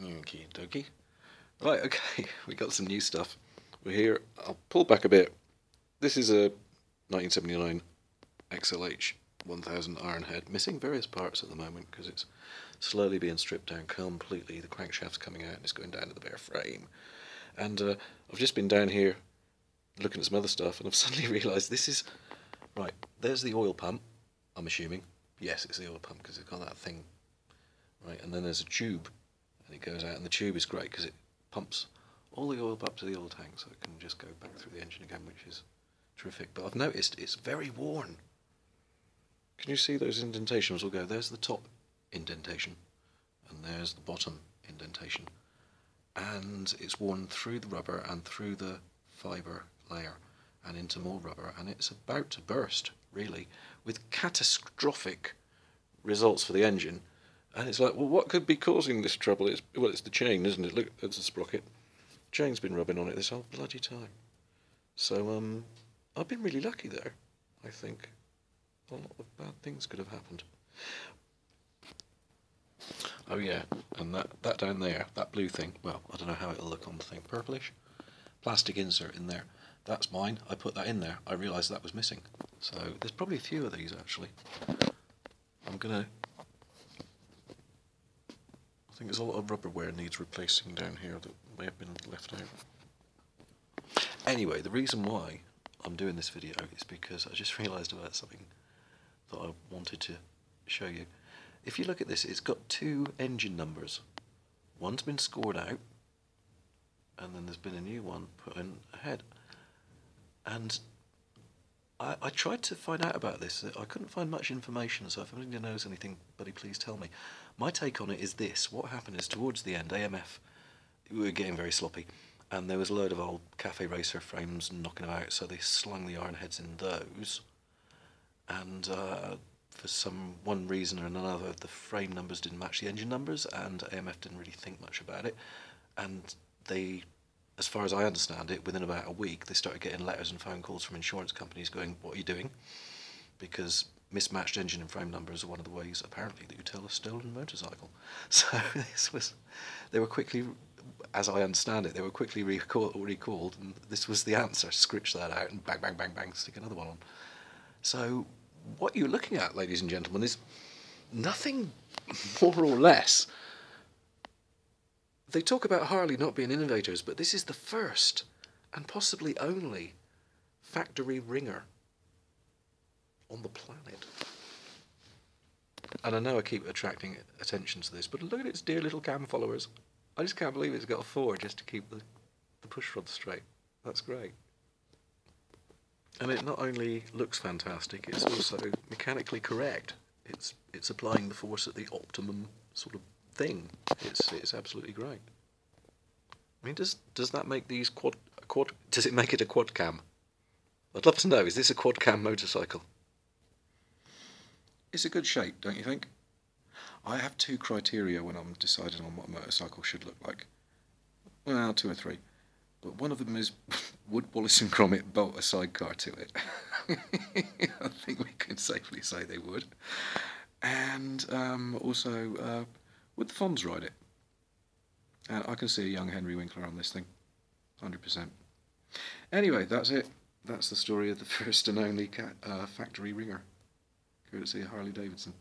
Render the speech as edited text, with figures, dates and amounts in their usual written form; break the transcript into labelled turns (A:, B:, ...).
A: Okie dokie. Right, okay, we got some new stuff. We're here. I'll pull back a bit. This is a 1979 XLH1000 Ironhead, missing various parts at the moment because it's slowly being stripped down completely. The crankshaft's coming out and it's going down to the bare frame. And I've just been down here looking at some other stuff and I've suddenly realised this is... Right, there's the oil pump, I'm assuming. Yes, it's the oil pump because it's got that thing. Right, and then there's a tube and it goes out, and the tube is great because it pumps all the oil up to the oil tank so it can just go back through the engine again, which is terrific. But I've noticed it's very worn. Can you see those indentations? We'll go, there's the top indentation and there's the bottom indentation, and it's worn through the rubber and through the fibre layer and into more rubber, and it's about to burst really, with catastrophic results for the engine. And it's like, well, what could be causing this trouble? It's the chain, isn't it? Look, there's a sprocket. Chain's been rubbing on it this whole bloody time. So I've been really lucky there, I think. A lot of bad things could have happened. Oh yeah, and that down there, that blue thing, well, I don't know how it'll look on the thing, purplish? Plastic insert in there. That's mine, I put that in there, I realised that was missing. So there's probably a few of these actually. I think there's a lot of rubberware needs replacing down here that may have been left out. Anyway, the reason why I'm doing this video is because I just realised about something that I wanted to show you. If you look at this, it's got two engine numbers. One's been scored out, and then there's been a new one put in ahead. And I tried to find out about this. I couldn't find much information, so if anybody knows anything, buddy, please tell me. My take on it is this. What happened is, towards the end, AMF, we were getting very sloppy, and there was a load of old cafe racer frames knocking about, so they slung the Ironheads in those, and for one reason or another, the frame numbers didn't match the engine numbers, and AMF didn't really think much about it, and they, as far as I understand it, within about a week they started getting letters and phone calls from insurance companies going, what are you doing? Because mismatched engine and frame numbers are one of the ways, apparently, that you tell a stolen motorcycle. So they were quickly, as I understand it, they were quickly recalled, and this was the answer. Scritch that out and bang, bang, bang, bang, stick another one on. So what you're looking at, ladies and gentlemen, is nothing more or less. They talk about Harley not being innovators, but this is the first and possibly only factory ringer on the planet. And I know I keep attracting attention to this, but look at its dear little cam followers. I just can't believe it's got a 4 just to keep the push rod straight. That's great. And it not only looks fantastic, it's also mechanically correct. It's applying the force at the optimum sort of thing. It's absolutely great. I mean, does that make these does it make it a quad cam? I'd love to know, is this a quad cam motorcycle? It's a good shape, don't you think? I have 2 criteria when I'm deciding on what a motorcycle should look like. Well, 2 or 3. But one of them is, would Wallace and Gromit bolt a sidecar to it? I think we can safely say they would. And also, would the Fonz ride it? And I can see a young Henry Winkler on this thing, 100%. Anyway, that's it. That's the story of the first and only factory ringer, courtesy of Harley-Davidson.